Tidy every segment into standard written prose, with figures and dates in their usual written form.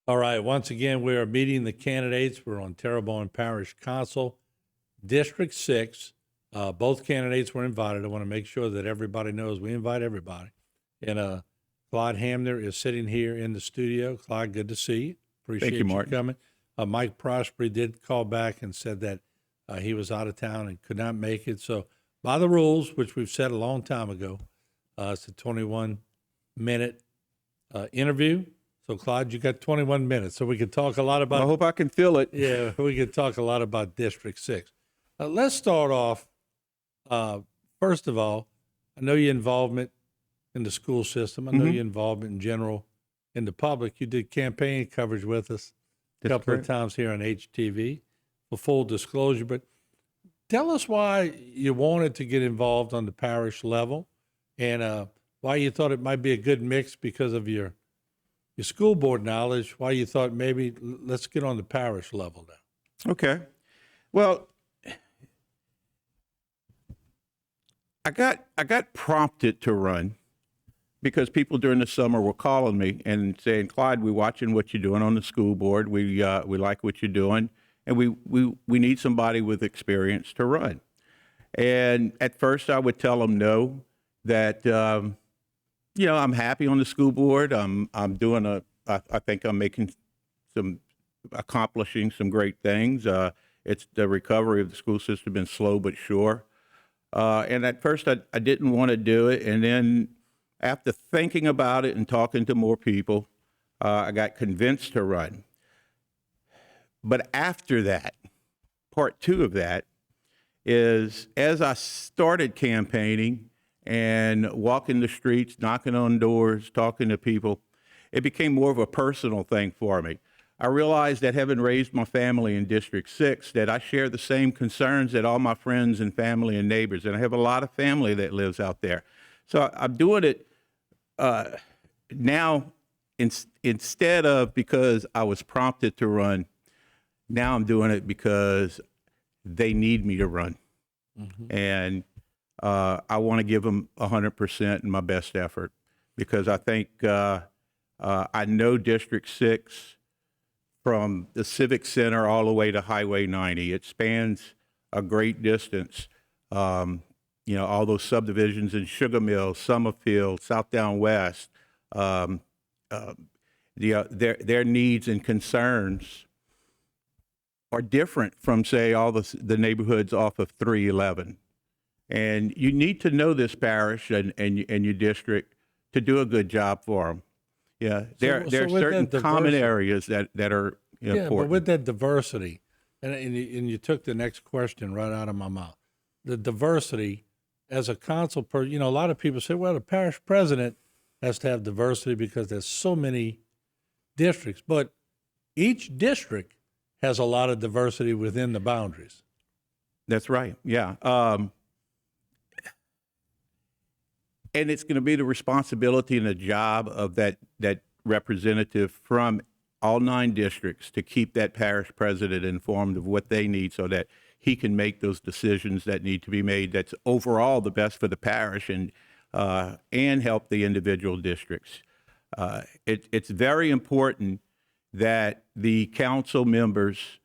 All right. Once again, we are meeting the candidates. We're on Terrebonne Parish Council, District 6. Both candidates were invited. I want to make sure that everybody knows we invite everybody. And Clyde Hamner is sitting here in the studio. Clyde, good to see you. Appreciate you Martin. coming. Mike Prospery did call back and said that he was out of town and could not make it. So, by the rules, which we've said a long time ago, it's a 21-minute interview. So, Clyde, you got 21 minutes, so we can talk a lot about. I hope I can feel it. Yeah, we can talk a lot about District 6. Let's start off. First of all, I know your involvement in the school system. I know your involvement in general in the public. You did campaign coverage with us a couple of times here on HTV for full disclosure. But tell us why you wanted to get involved on the parish level and why you thought it might be a good mix because of your school board knowledge, why you thought maybe let's get on the parish level now. Okay. Well, I got prompted to run because people during the summer were calling me and saying, "Clyde, we're watching what you're doing on the school board. We like what you're doing, and we need somebody with experience to run." And at first, I would tell them no, that I'm happy on the school board. I'm doing I think I'm accomplishing some great things. It's the recovery of the school system been slow but sure. And at first I didn't want to do it. And then after thinking about it and talking to more people, I got convinced to run. But after that, part two of that is as I started campaigning and walking the streets, knocking on doors, talking to people, it became more of a personal thing for me. I realized that having raised my family in District 6, that I share the same concerns that all my friends and family and neighbors, and I have a lot of family that lives out there. So I'm doing it now instead of because I was prompted to run. Now I'm doing it because they need me to run. And I want to give them 100% in my best effort because I think I know District 6 from the Civic Center all the way to Highway 90. It spans a great distance. All those subdivisions in Sugar Mill, Summerfield, South Down West, their needs and concerns are different from, say, all the neighborhoods off of 311. And you need to know this parish and your district to do a good job for them. Yeah, there are certain common areas that are important. Yeah, but with that diversity, and you took the next question right out of my mouth. The diversity as a council a lot of people say, well, the parish president has to have diversity because there's so many districts. But each district has a lot of diversity within the boundaries. That's right, yeah. And it's going to be the responsibility and the job of that representative from all 9 districts to keep that parish president informed of what they need so that he can make those decisions that need to be made that's overall the best for the parish and help the individual districts. It's very important that the council members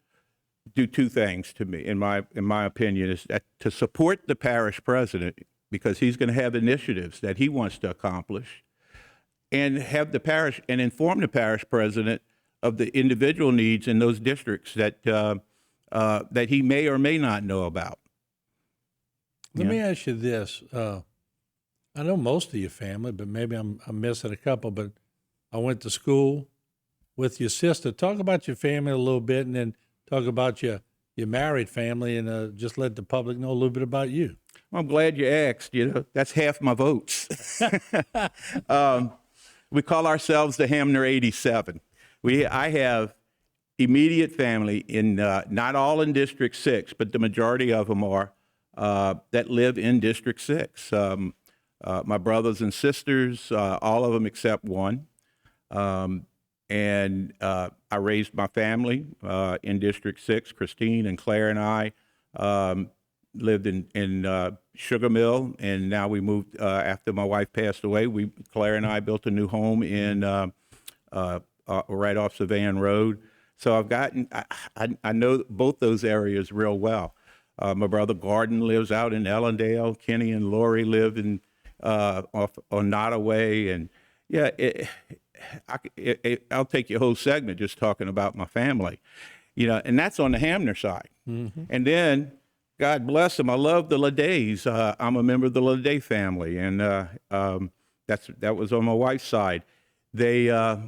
do 2 things to me, in my opinion, is that to support the parish president because he's going to have initiatives that he wants to accomplish, and have the parish and inform the parish president of the individual needs in those districts that he may or may not know about. Let me ask you this. I know most of your family, but maybe I'm missing a couple, but I went to school with your sister. Talk about your family a little bit and then talk about your married family and just let the public know a little bit about you. I'm glad you asked. That's half my votes. We call ourselves the Hamner 87. I have immediate family in not all in District 6, but the majority of them are that live in District 6. My brothers and sisters, all of them except one. And I raised my family in District 6. Christine and Claire and I lived in Sugar Mill, and now we moved after my wife passed away. Claire and I built a new home in right off Savannah Road. So I know both those areas real well. My brother Gordon lives out in Ellendale. Kenny and Lori live in off on Nottaway, and yeah, I'll take your whole segment just talking about my family, and that's on the Hamner side. Mm-hmm. And then, God bless them, I love the Ledays. I'm a member of the Leday family, and that was on my wife's side. They are,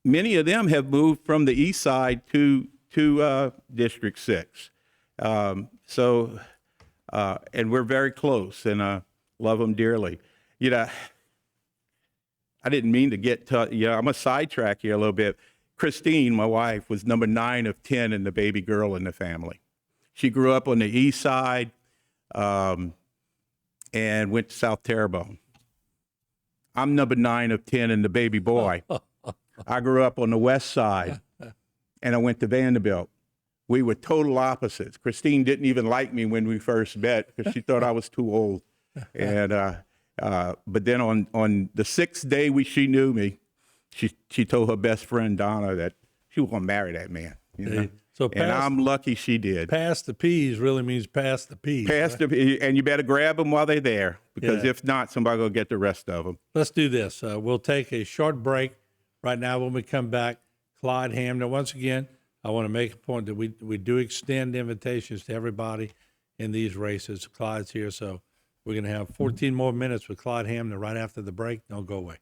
many of them have moved from the east side to District 6. And we're very close, and love them dearly. I didn't mean to get I'm going to sidetrack here a little bit. Christine, my wife, was number 9 of 10 and the baby girl in the family. She grew up on the east side and went to South Terrebonne. I'm number 9 of 10 and the baby boy. I grew up on the west side, and I went to Vanderbilt. We were total opposites. Christine didn't even like me when we first met because she thought I was too old. And but then on the 6th day she knew me, she told her best friend Donna that she was gonna marry that man. So and I'm lucky she did. Pass the peas really means pass the peas. And you better grab them while they're there, because if not, somebody will get the rest of them. Let's do this. We'll take a short break right now. When we come back, Clyde Hamner. Once again, I want to make a point that we do extend invitations to everybody in these races. Clyde's here, so we're going to have 14 more minutes with Clyde Hamner right after the break. Don't go away.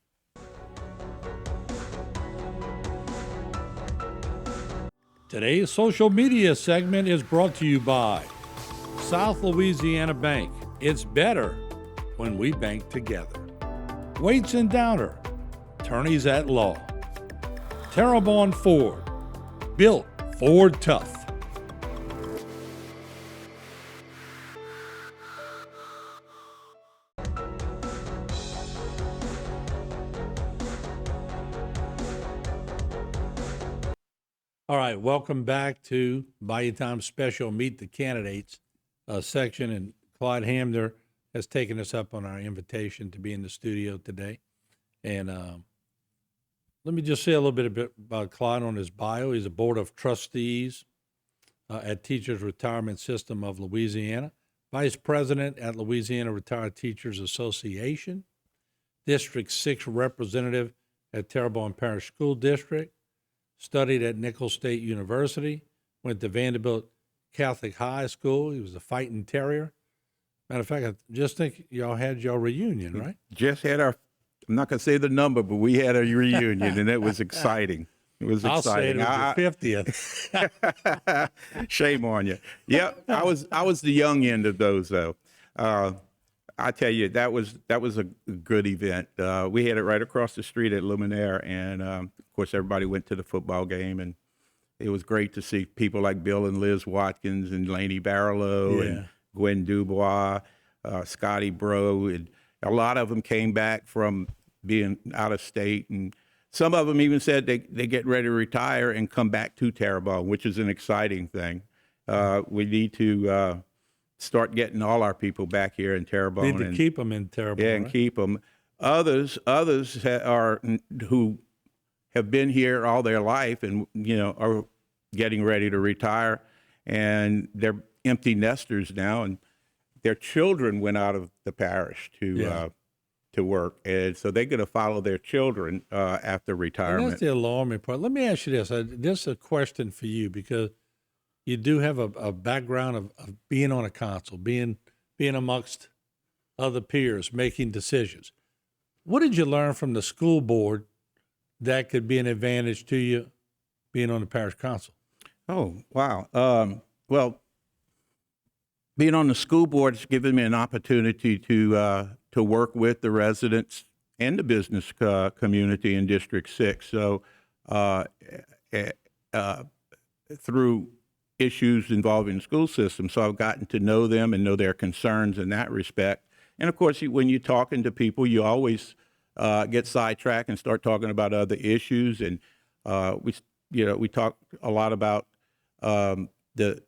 Today's social media segment is brought to you by South Louisiana Bank. It's better when we bank together. Waits and Downer, attorneys at law. Terrebonne Ford, built Ford tough. All right, welcome back to Bayou Time Special Meet the Candidates section, and Clyde Hamner has taken us up on our invitation to be in the studio today. And let me just say a little bit about Clyde on his bio. He's a board of trustees at Teachers Retirement System of Louisiana, vice president at Louisiana Retired Teachers Association, District 6 representative at Terrebonne Parish School District, studied at Nicholls State University, went to Vanderbilt Catholic High School. He was a fighting terrier. Matter of fact, I just think y'all had your reunion, right? Just had I'm not going to say the number, but we had a reunion, and it was exciting. It was exciting. I'll say it was your 50th. Shame on you. Yep, I was the young end of those, though. I tell you, that was a good event. We had it right across the street at Luminaire, and of course, everybody went to the football game, and it was great to see people like Bill and Liz Watkins and Laney Barlow and Gwen Dubois, Scotty Bro, and a lot of them came back from being out of state, and some of them even said they get ready to retire and come back to Terrebonne, which is an exciting thing. We need to start getting all our people back here in Terrebonne. Need to keep them in Terrebonne. Yeah, and keep them. Others who have been here all their life and are getting ready to retire, and they're empty nesters now, and their children went out of the parish to work, and so they're going to follow their children after retirement. And that's the alarming part. Let me ask you this. This is a question for you, because you do have a background of being on a council, being amongst other peers, making decisions. What did you learn from the school board that could be an advantage to you being on the parish council? Oh, wow. Well, being on the school board has given me an opportunity to work with the residents and the business community in District 6. So through issues involving the school system. So I've gotten to know them and know their concerns in that respect. And of course, when you're talking to people, you always get sidetracked and start talking about other issues. And we talk a lot about the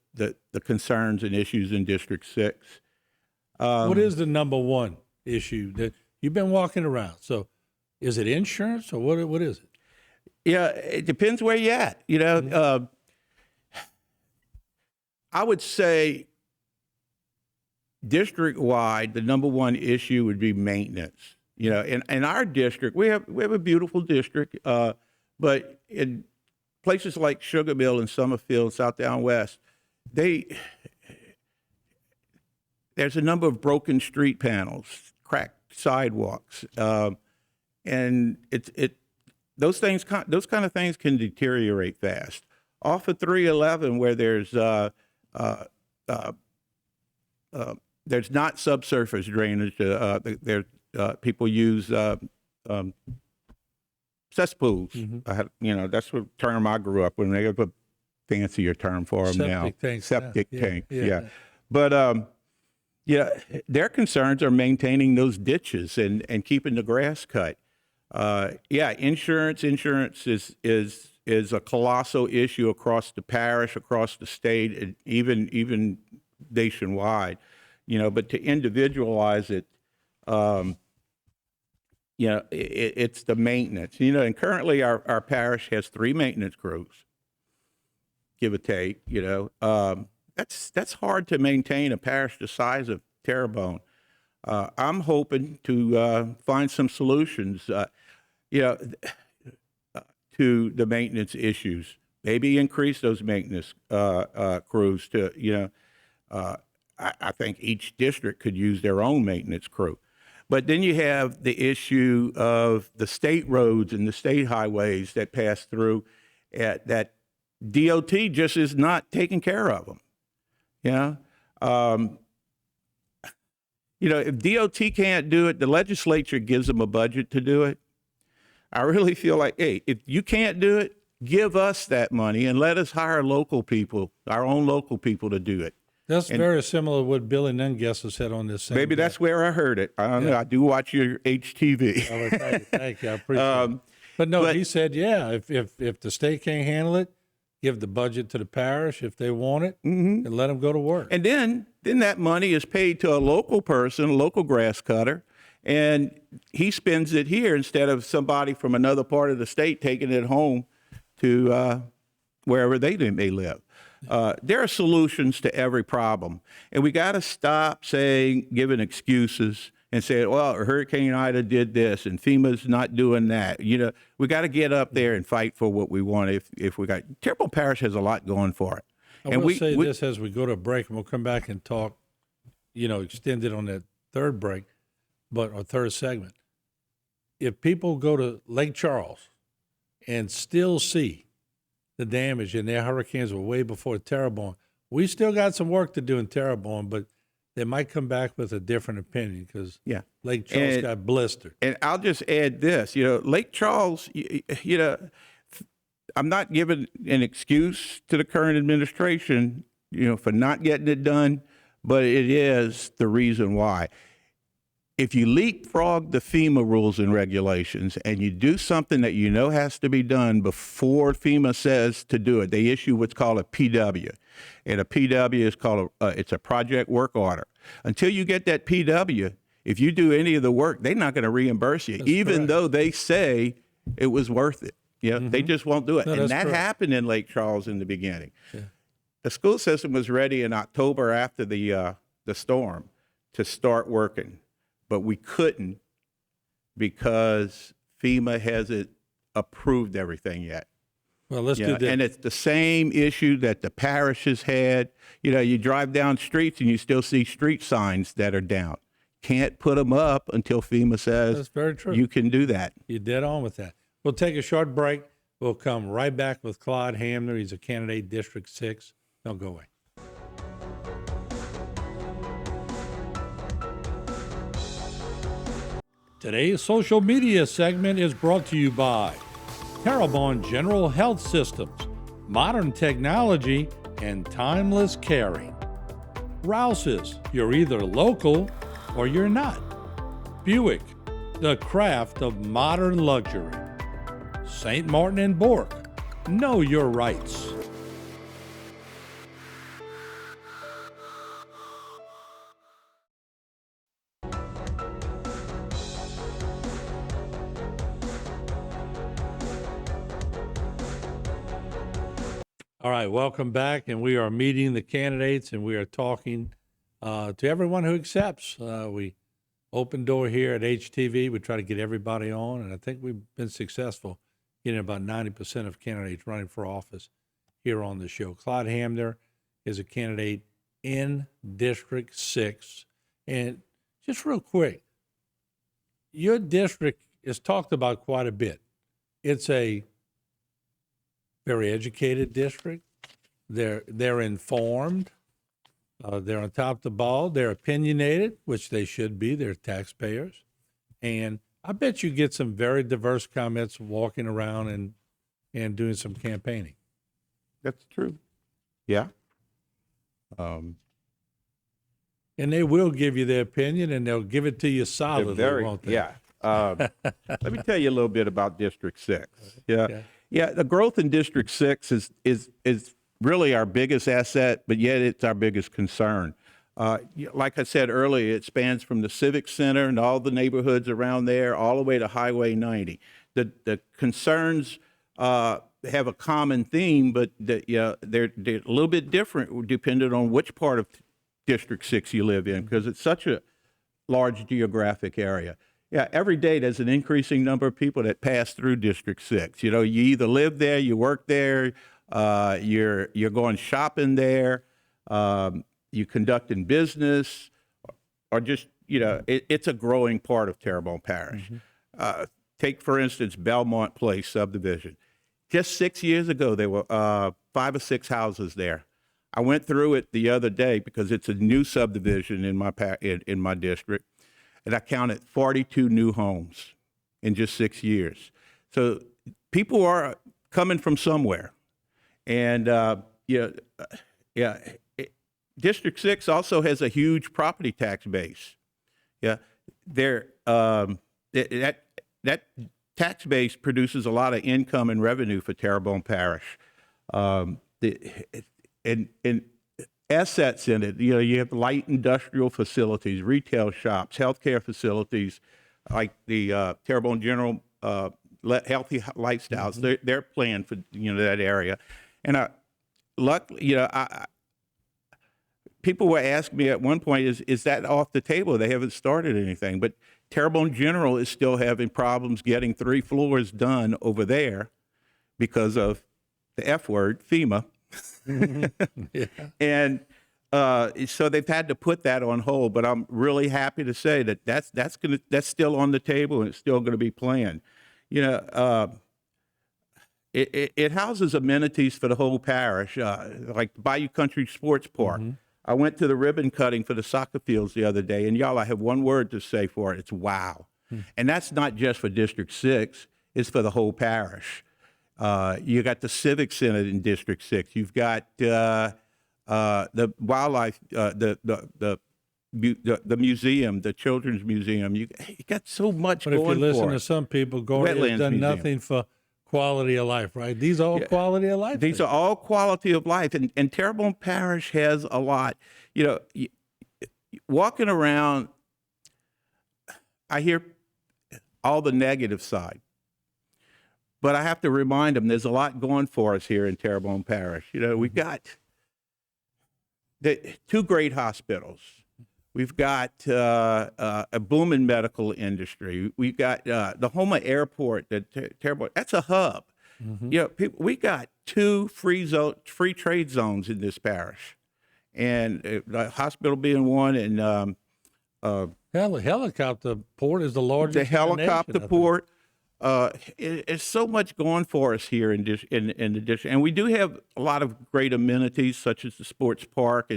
concerns and issues in District 6. What is the number one issue that you've been walking around? So Is it insurance or what is it? Yeah, it depends where you're at. You know, I would say district-wide, the number one issue would be maintenance. You know, in our district, we have a beautiful district, but in places like Sugar Mill and Summerfield, South Down West, there's a number of broken street panels, cracked sidewalks, and those kind of things can deteriorate fast. Off of 311, where there's not subsurface drainage. People use cesspools. Mm-hmm. That's what term I grew up with. They have a fancier term for them now. Septic tanks. Yeah. But their concerns are maintaining those ditches and keeping the grass cut. Insurance is a colossal issue across the parish, across the state, and even nationwide. But to individualize it, it's the maintenance. And currently our parish has 3 maintenance crews, give or take. That's hard to maintain a parish the size of Terrebonne. I'm hoping to find some solutions, to the maintenance issues. Maybe increase those maintenance crews to, I think each district could use their own maintenance crew. But then you have the issue of the state roads and the state highways that pass through that DOT just is not taking care of them. If DOT can't do it, the legislature gives them a budget to do it. I really feel like, hey, if you can't do it, give us that money and let us hire local people, our own local people, to do it. That's very similar to what Billy Nungesser said on this same Maybe day. That's where I heard it. I don't know. I do watch your HTV. Oh, thank you. I appreciate it. But no, he said, if the state can't handle it, give the budget to the parish if they want it, and let them go to work. And then that money is paid to a local person, a local grass cutter, and he spends it here instead of somebody from another part of the state taking it home to wherever they may live. There are solutions to every problem, and we got to stop giving excuses and saying, well, Hurricane Ida did this and FEMA's not doing that. We got to get up there and fight for what we want. If we got Terrebonne Parish has a lot going for it. I will say this as we go to a break, and we'll come back and talk, extend it on that third break, or third segment. If people go to Lake Charles and still see the damage, and their hurricanes were way before Terrebonne, we still got some work to do in Terrebonne, but they might come back with a different opinion because Lake Charles got blistered. And I'll just add this, Lake Charles, I'm not giving an excuse to the current administration, for not getting it done, but it is the reason why. If you leapfrog the FEMA rules and regulations and you do something that has to be done before FEMA says to do it, they issue what's called a PW. And a PW is called it's a project work order. Until you get that PW, if you do any of the work, they're not going to reimburse you, even though they say it was worth it. They just won't do it. And that happened in Lake Charles in the beginning. Yeah. The school system was ready in October after the storm to start working. But we couldn't because FEMA hasn't approved everything yet. Well, let's do that. And it's the same issue that the parish has had. You drive down streets and you still see street signs that are down. Can't put them up until FEMA says that's very true. You can do that. You're dead on with that. We'll take a short break. We'll come right back with Claude Hamner. He's a candidate, District 6. Don't go away. Today's social media segment is brought to you by Terrebonne General Health Systems, modern technology, and timeless caring. Rouse's, you're either local or you're not. Buick, the craft of modern luxury. St. Martin and Bork, know your rights. All right, welcome back. And we are meeting the candidates and we are talking to everyone who accepts. We open door here at HTV. We try to get everybody on, and I think we've been successful getting about 90% of candidates running for office here on the show. Clyde Hamner is a candidate in District 6. And just real quick, your district is talked about quite a bit. It's a very educated district. They're informed. They're on top of the ball. They're opinionated, which they should be. They're taxpayers. And I bet you get some very diverse comments walking around and doing some campaigning. That's true. Yeah. And they will give you their opinion, and they'll give it to you solidly, won't they? Yeah. Let me tell you a little bit about District 6. Yeah. Okay. Yeah, the growth in District 6 is really our biggest asset, but yet it's our biggest concern. Like I said earlier, it spans from the Civic Center and all the neighborhoods around there all the way to Highway 90. The concerns have a common theme, but they're a little bit different depending on which part of District 6 you live in, because it's such a large geographic area. Yeah, every day there's an increasing number of people that pass through District 6. You know, you either live there, you work there, you're going shopping there, you conducting business, or just, it's a growing part of Terrebonne Parish. Mm-hmm. Take, for instance, Belmont Place subdivision. Just 6 years ago, there were 5 or 6 houses there. I went through it the other day because it's a new subdivision in my district, and I counted 42 new homes in just 6 years. So people are coming from somewhere, and District 6 also has a huge property tax base. Yeah, that tax base produces a lot of income and revenue for Terrebonne Parish. And assets in it, you have light industrial facilities, retail shops, healthcare facilities, like the Terrebonne General Healthy Lifestyles. Mm-hmm. They're planned for that area, and luckily, people were asking me at one point, is that off the table? They haven't started anything, but Terrebonne General is still having problems getting 3 floors done over there because of the F word, FEMA. Yeah. And so they've had to put that on hold. But I'm really happy to say that that's still on the table and it's still going to be planned. It houses amenities for the whole parish, like the Bayou Country Sports Park. Mm-hmm. I went to the ribbon cutting for the soccer fields the other day, and y'all, I have one word to say for it. It's wow. And that's not just for District 6. It's for the whole parish. You got the Civic Center in District 6. You've got the wildlife, the museum, the Children's Museum. You got so much going for it. But if you listen to some people, Gordon has done nothing for quality of life, right? These are all quality of life. These are all quality of life, and Terrebonne Parish has a lot. Walking around, I hear all the negative side, but I have to remind them there's a lot going for us here in Terrebonne Parish. We've got the 2 great hospitals. We've got a booming medical industry. We've got the Houma Airport. That's a hub. Mm-hmm. We got 2 free trade zones in this parish, and the hospital being one. And the helicopter port is the largest. The helicopter port. It's so much going for us here in the district, and we do have a lot of great amenities such as the sports park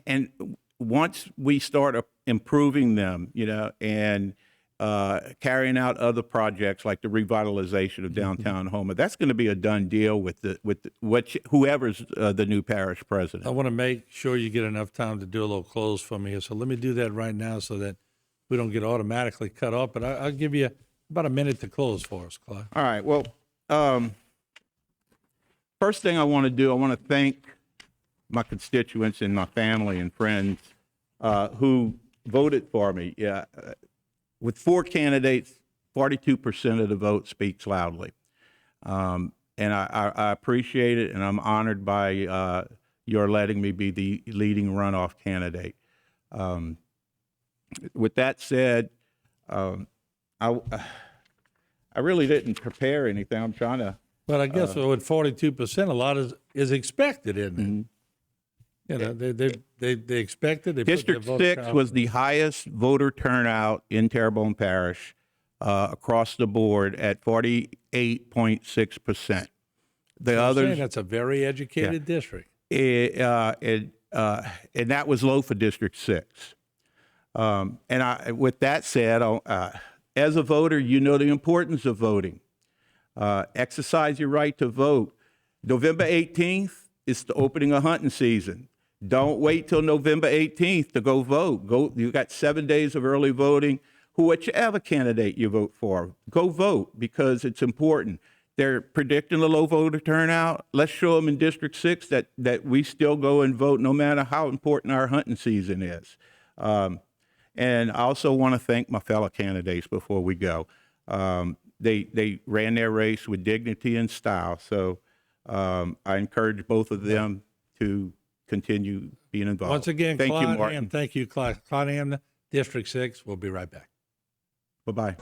and once we start improving them, and carrying out other projects like the revitalization of downtown Houma, that's going to be a done deal with whoever's the new parish president. I want to make sure you get enough time to do a little close for me, so let me do that right now so that we don't get automatically cut off. But I'll give you about a minute to close for us, Clyde. All right. Well, first thing I want to do, I want to thank my constituents and my family and friends who voted for me. Yeah, with 4 candidates, 42% of the vote speaks loudly. and I appreciate it, and I'm honored by your letting me be the leading runoff candidate. With that said, I really didn't prepare anything. I'm trying to. But I guess with 42%, a lot is expected, isn't it? Mm-hmm. You know, they expected. They District put their vote 6 count. was the highest voter turnout in Terrebonne Parish across the board at 48.6%. The I'm saying others, that's a very educated district. and that was low for District 6. With that said, as a voter, you know the importance of voting. Exercise your right to vote. November 18th is the opening of hunting season. Don't wait till November 18th to go vote. You got 7 days of early voting. Whichever candidate you vote for, go vote because it's important. They're predicting a low voter turnout. Let's show them in District 6 that we still go and vote no matter how important our hunting season is. And I also want to thank my fellow candidates before we go. They ran their race with dignity and style. So I encourage both of them to continue being involved. Once again, thank Claude you, Martin. Ham, thank you, Claude Ham, District 6. We'll be right back. Bye-bye.